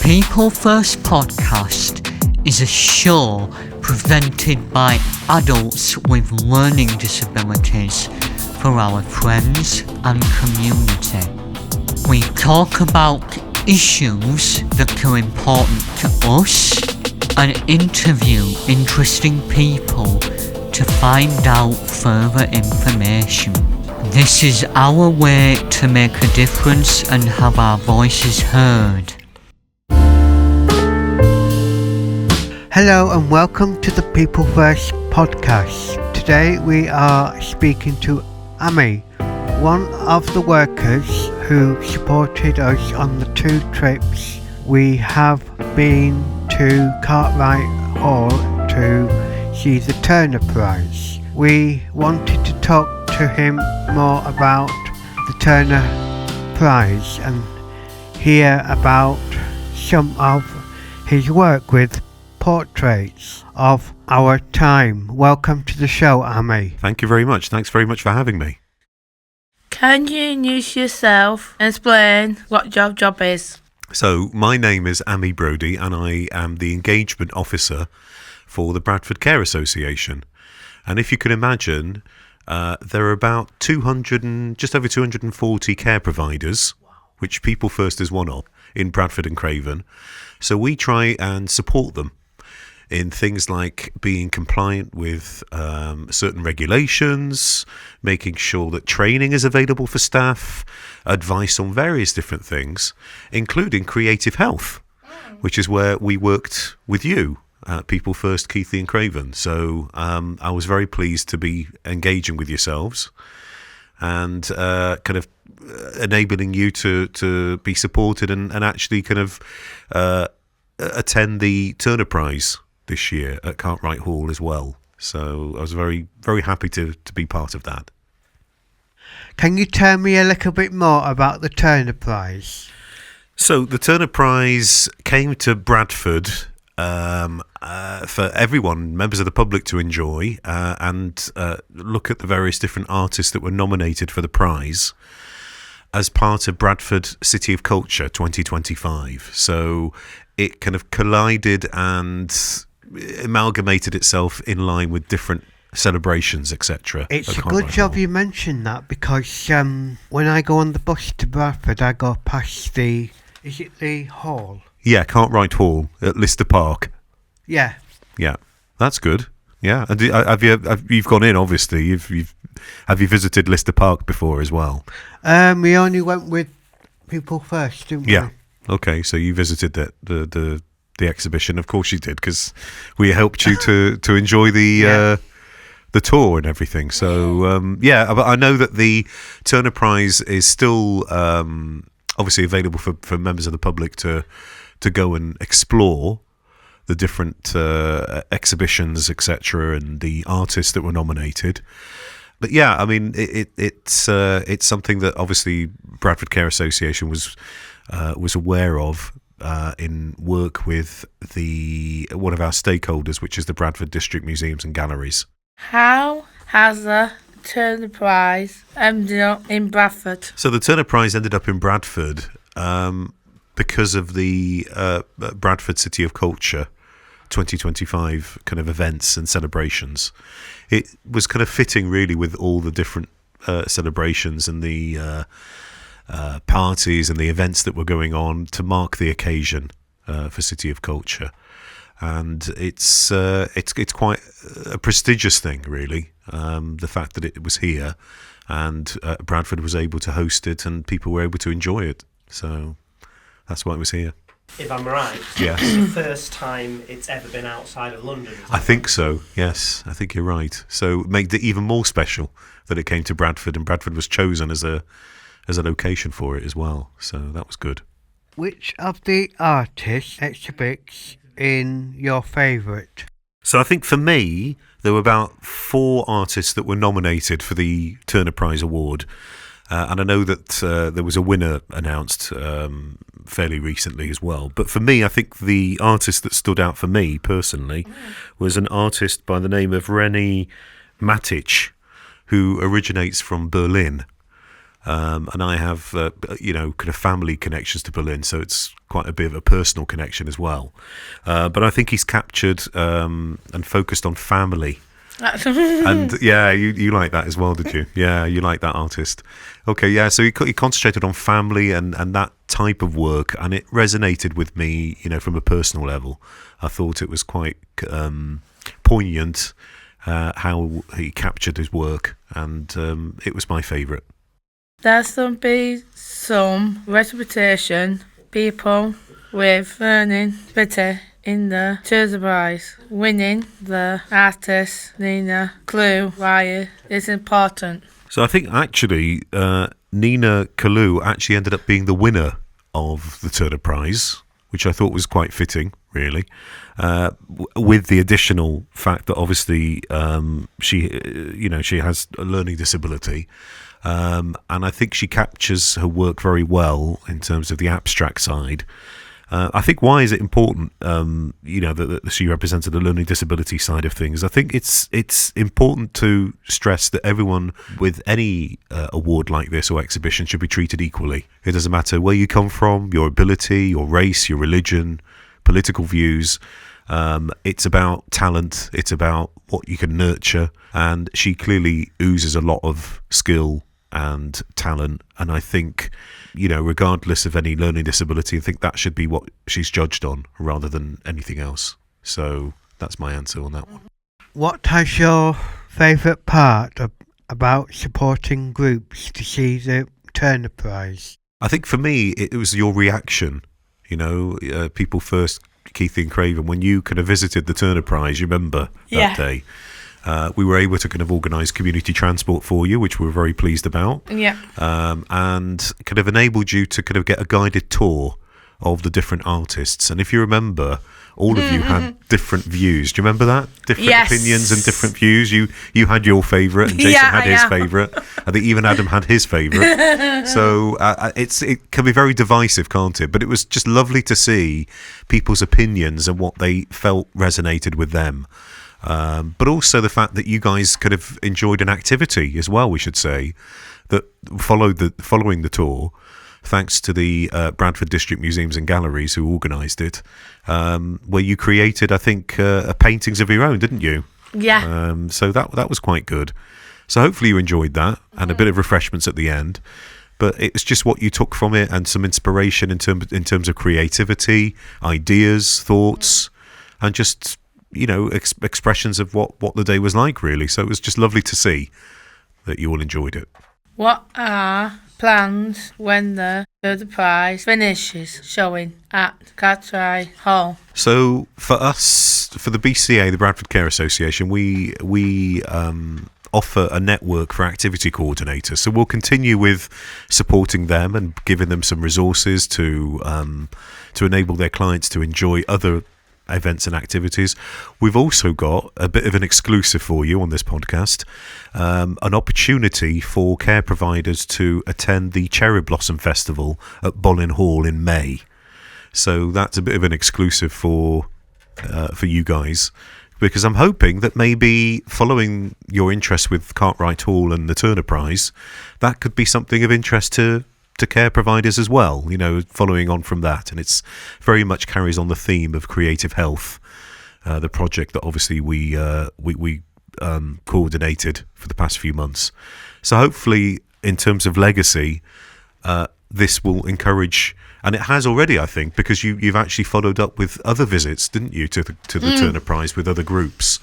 People First Podcast is a show presented by adults with learning disabilities for our friends and community. We talk about issues that are important to us and interview interesting people to find out further information. This is our way to make a difference and have our voices heard. Hello and welcome to the People First Podcast. Today we are speaking to Amy, one of the workers who supported us on the 2 trips. We have been to Cartwright Hall to see the Turner Prize. We wanted to talk to him more about the Turner Prize and hear about some of his work with portraits of our time. Welcome to the show, Amy. Thank you very much. Thanks very much for having me. Can you introduce yourself and explain what your job is? So, my name is Amy Brodie and I am the engagement officer for the Bradford Care Association. And if you can imagine, there are about just over 240 care providers, which People First is one of, in Bradford and Craven. So we try and support them in things like being compliant with certain regulations, making sure that training is available for staff, advice on various different things, including creative health, which is where we worked with you at People First, Keithley and Craven. So I was very pleased to be engaging with yourselves and kind of enabling you to be supported and actually kind of attend the Turner Prize this year at Cartwright Hall as well. So I was very, very happy to be part of that. Can you tell me a little bit more about the Turner Prize? So the Turner Prize came to Bradford for everyone, members of the public, to enjoy and look at the various different artists that were nominated for the prize as part of Bradford City of Culture 2025. So it kind of collided and amalgamated itself in line with different celebrations, etc. It's a good job you mentioned that, because when I go on the bus to Bradford, I go past is it the hall? Yeah, Cartwright Hall at Lister Park. Yeah, that's good. Yeah, and you've gone in, obviously. Have you visited Lister Park before as well? We only went with People First, didn't we? Yeah. Okay, so you visited the exhibition. Of course you did, because we helped you to enjoy the tour and everything. So but I know that the Turner Prize is still obviously available for members of the public to go and explore the different exhibitions, etc., and the artists that were nominated. But yeah, I mean, it's something that obviously Bradford Care Association was aware of in work with one of our stakeholders, which is the Bradford District Museums and Galleries. How has the Turner Prize ended up in Bradford? So the Turner Prize ended up in Bradford because of the Bradford City of Culture 2025 kind of events and celebrations. It was kind of fitting really with all the different celebrations and the parties and the events that were going on to mark the occasion for City of Culture. And it's quite a prestigious thing, really, the fact that it was here and Bradford was able to host it and people were able to enjoy it. So that's why it was here. If I'm right, yes. It's the first time it's ever been outside of London. I think so, yes. I think you're right. So it made it even more special that it came to Bradford, and Bradford was chosen as a location for it as well. So that was good. Which of the artists exhibits in your favourite? So I think for me, there were about 4 artists that were nominated for the Turner Prize Award. And I know that there was a winner announced fairly recently as well. But for me, I think the artist that stood out for me personally was an artist by the name of Nnena Kalu, who originates from Berlin. And I have, kind of family connections to Berlin, so it's quite a bit of a personal connection as well. But I think he's captured and focused on family. And yeah, you like that as well, did you? Yeah, you like that artist. Okay, yeah, so he concentrated on family and that type of work, and it resonated with me, from a personal level. I thought it was quite poignant how he captured his work, and it was my favourite. There's be some reputation people with learning disability in the Turner Prize. Winning the artist Nnena Kalu Riot is important. So I think actually Nnena Kalu actually ended up being the winner of the Turner Prize, which I thought was quite fitting, really, with the additional fact that obviously she has a learning disability, and I think she captures her work very well in terms of the abstract side. I think why is it important, that she represented the learning disability side of things? I think it's important to stress that everyone with any award like this or exhibition should be treated equally. It doesn't matter where you come from, your ability, your race, your religion, political views. It's about talent. It's about what you can nurture. And she clearly oozes a lot of skill and talent. And I think, regardless of any learning disability, I think that should be what she's judged on rather than anything else. So that's my answer on that one. What has your favourite part about supporting groups to see the Turner Prize? I think for me, it was your reaction. People first, Keithy and Craven, when you kind of visited the Turner Prize, you remember that day? We were able to kind of organise community transport for you, which we were very pleased about. Yeah. And kind of enabled you to kind of get a guided tour of the different artists. And if you remember, all of you had different views. Do you remember that? Different opinions and different views. You had your favourite, and Jason had his favourite. I think even Adam had his favourite. So it can be very divisive, can't it? But it was just lovely to see people's opinions and what they felt resonated with them. But also the fact that you guys could have enjoyed an activity as well, we should say, that following the tour, thanks to the Bradford District Museums and Galleries who organised it, where you created, I think, paintings of your own, didn't you? Yeah. So that was quite good. So hopefully you enjoyed that, and a bit of refreshments at the end. But it's just what you took from it, and some inspiration in terms of creativity, ideas, thoughts, and just expressions of what the day was like, really. So it was just lovely to see that you all enjoyed it. What are plans when the Prize finishes showing at Cartwright Hall? So for us, for the BCA, the Bradford Care Association, we offer a network for activity coordinators. So we'll continue with supporting them and giving them some resources to enable their clients to enjoy other events and activities. We've also got a bit of an exclusive for you on this podcast, an opportunity for care providers to attend the Cherry Blossom Festival at Bolin Hall in May. So that's a bit of an exclusive for you guys, because I'm hoping that maybe following your interest with Cartwright Hall and the Turner Prize, that could be something of interest to care providers as well, following on from that. And it's very much carries on the theme of creative health, the project that obviously we coordinated for the past few months. So hopefully, in terms of legacy, this will encourage, and it has already, I think, because you've actually followed up with other visits, didn't you, to the Turner Prize with other groups.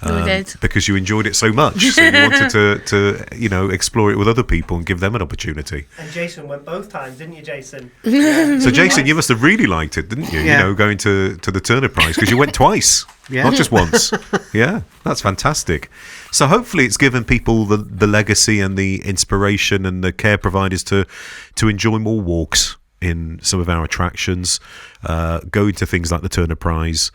We did. Because you enjoyed it so much, so you wanted to explore it with other people and give them an opportunity. And Jason went both times, didn't you, Jason? So Jason, you must have really liked it, didn't you? Yeah. Going to the Turner Prize, because you went twice, not just once. Yeah, that's fantastic. So hopefully it's given people the legacy and the inspiration and the care providers to enjoy more walks in some of our attractions, going to things like the Turner Prize,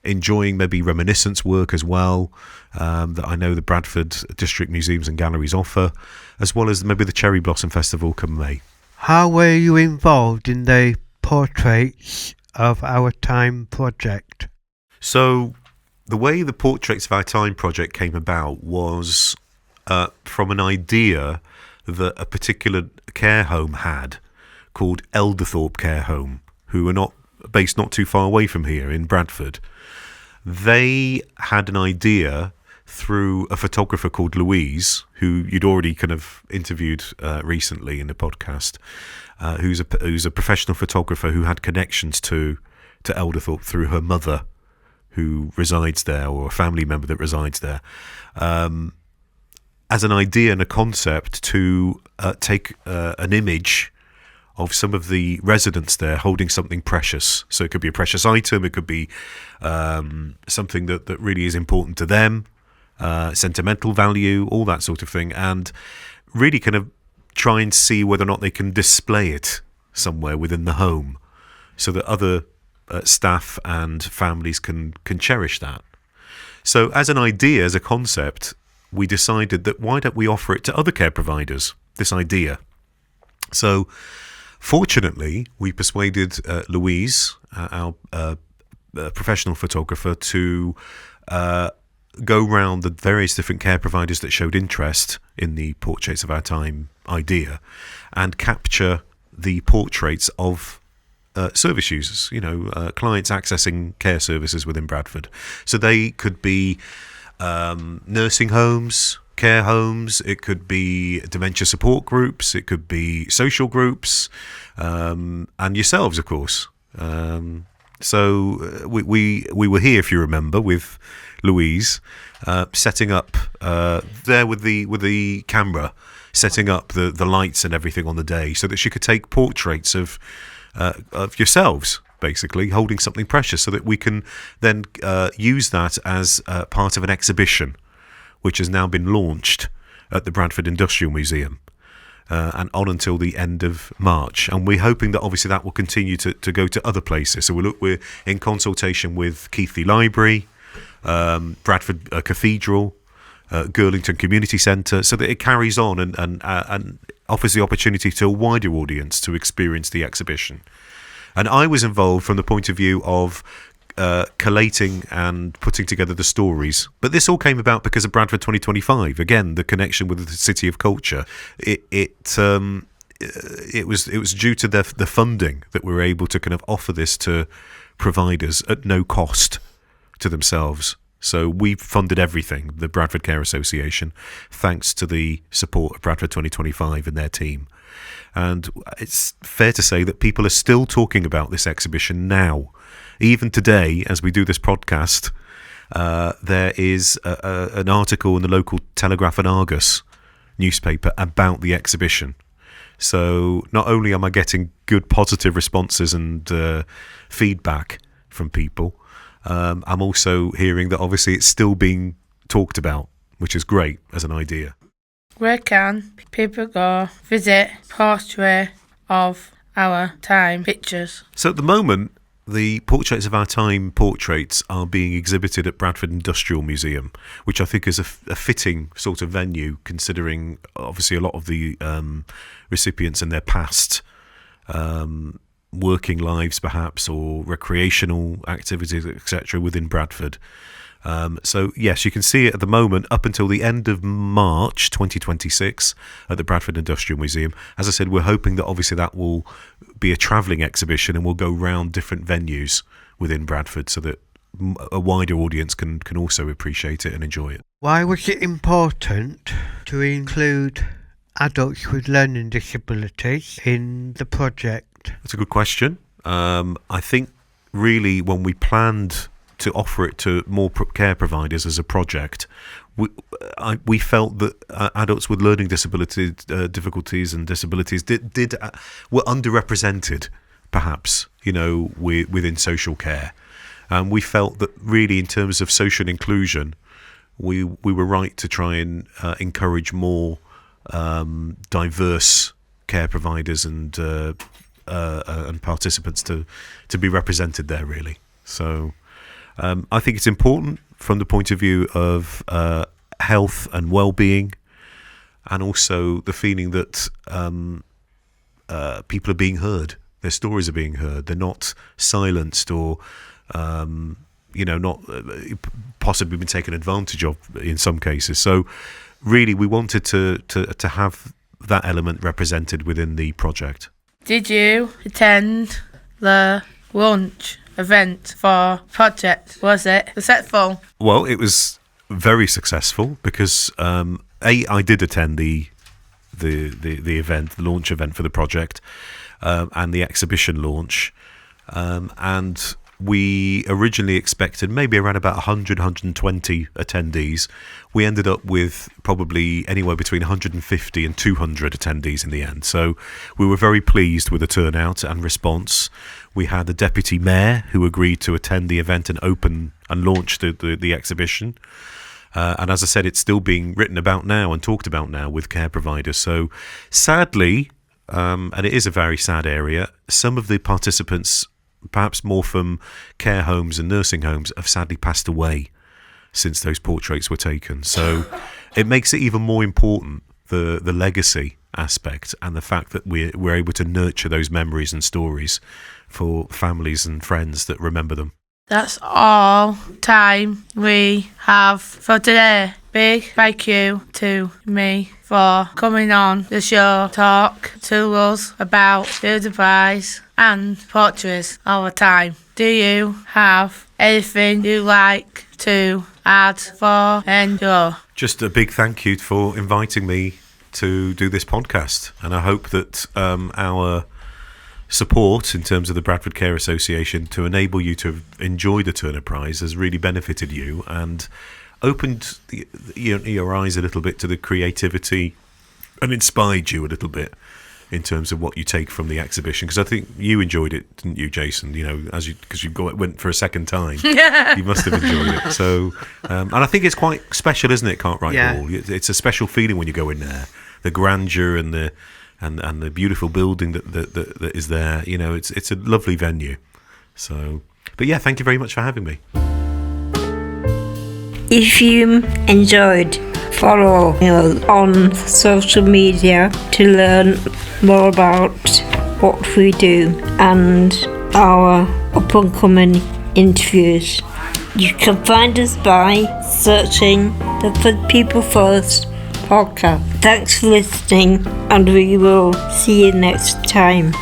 enjoying maybe reminiscence work as well, that I know the Bradford District Museums and Galleries offer, as well as maybe the Cherry Blossom Festival come May. How were you involved in the Portraits of Our Time project? So the way the Portraits of Our Time project came about was from an idea that a particular care home had called Elderthorpe Care Home, who are based not too far away from here in Bradford. They had an idea through a photographer called Louise, who you'd already kind of interviewed recently in the podcast, who's a professional photographer who had connections to Elderthorpe through her mother, who resides there, or a family member that resides there, as an idea and a concept to take an image of some of the residents there holding something precious. So it could be a precious item, it could be something that really is important to them, sentimental value, all that sort of thing, and really kind of try and see whether or not they can display it somewhere within the home so that other staff and families can cherish that. So as an idea, as a concept, we decided that why don't we offer it to other care providers, this idea. So fortunately, we persuaded Louise, our professional photographer, to go round the various different care providers that showed interest in the Portraits of Our Time idea and capture the portraits of service users, clients accessing care services within Bradford. So they could be nursing homes, care homes, it could be dementia support groups, it could be social groups, and yourselves, of course. So we were here, if you remember, with Louise, setting up there with the camera, setting up the lights and everything on the day, so that she could take portraits of yourselves, basically holding something precious, so that we can then use that as part of an exhibition, which has now been launched at the Bradford Industrial Museum. And on until the end of March, and we're hoping that obviously that will continue to go to other places. So we're in consultation with Keighley Library, Bradford Cathedral, Girlington Community Centre, so that it carries on and offers the opportunity to a wider audience to experience the exhibition. And I was involved from the point of view of collating and putting together the stories, but this all came about because of Bradford 2025. Again, the connection with the City of Culture. It was due to the funding that we were able to kind of offer this to providers at no cost to themselves. So we funded everything, the Bradford Care Association, thanks to the support of Bradford 2025 and their team. And it's fair to say that people are still talking about this exhibition now. Even today, as we do this podcast, there is an article in the local Telegraph and Argus newspaper about the exhibition. So not only am I getting good positive responses and feedback from people, I'm also hearing that obviously it's still being talked about, which is great as an idea. Where can people go visit Portrait of Our Time pictures? So at the moment, the Portraits of Our Time portraits are being exhibited at Bradford Industrial Museum, which I think is a fitting sort of venue, considering obviously a lot of the recipients and their past working lives perhaps, or recreational activities, etc. within Bradford. So yes, you can see it at the moment up until the end of March 2026 at the Bradford Industrial Museum. As I said, we're hoping that obviously that will be a travelling exhibition and will go round different venues within Bradford, so that a wider audience can also appreciate it and enjoy it. Why was it important to include adults with learning disabilities in the project? That's a good question. I think really when we planned to offer it to more care providers as a project, we felt that adults with learning disabilities, difficulties and disabilities were underrepresented, perhaps, within social care. We felt that really in terms of social inclusion, we were right to try and encourage more diverse care providers and participants to be represented there, really. So I think it's important from the point of view of health and well-being, and also the feeling that people are being heard, their stories are being heard, they're not silenced or not possibly been taken advantage of in some cases. So really we wanted to have that element represented within the project. Did you attend the launch event for project? Was it successful? Well, it was very successful because I did attend the event, the launch event for the project, and the exhibition launch, and we originally expected maybe around about 100, 120 attendees. We ended up with probably anywhere between 150 and 200 attendees in the end. So we were very pleased with the turnout and response. We had the deputy mayor who agreed to attend the event and open and launch the exhibition. And as I said, it's still being written about now and talked about now with care providers. So sadly, and it is a very sad area, some of the participants, perhaps more from care homes and nursing homes, have sadly passed away since those portraits were taken. So it makes it even more important, the legacy aspect and the fact that we're able to nurture those memories and stories for families and friends that remember them. That's all time we have for today. Big thank you to me for coming on the show, talk to us about the prize and portraits all the time. Do you have anything you'd like to add for Enjoy? Just a big thank you for inviting me to do this podcast, and I hope that our support in terms of the Bradford Care Association to enable you to enjoy the Turner Prize has really benefited you and opened your eyes a little bit to the creativity and inspired you a little bit in terms of what you take from the exhibition, because I think you enjoyed it, didn't you, Jason? Because you went for a second time. You must have enjoyed it. So and I think it's quite special, isn't it, Cartwright Hall? It's a special feeling when you go in there, the grandeur and the beautiful building that is there. It's a lovely venue. So, but yeah, thank you very much for having me. If you enjoyed, follow us on social media to learn more about what we do and our up-and-coming interviews. You can find us by searching the People First podcast. Thanks for listening, and we will see you next time.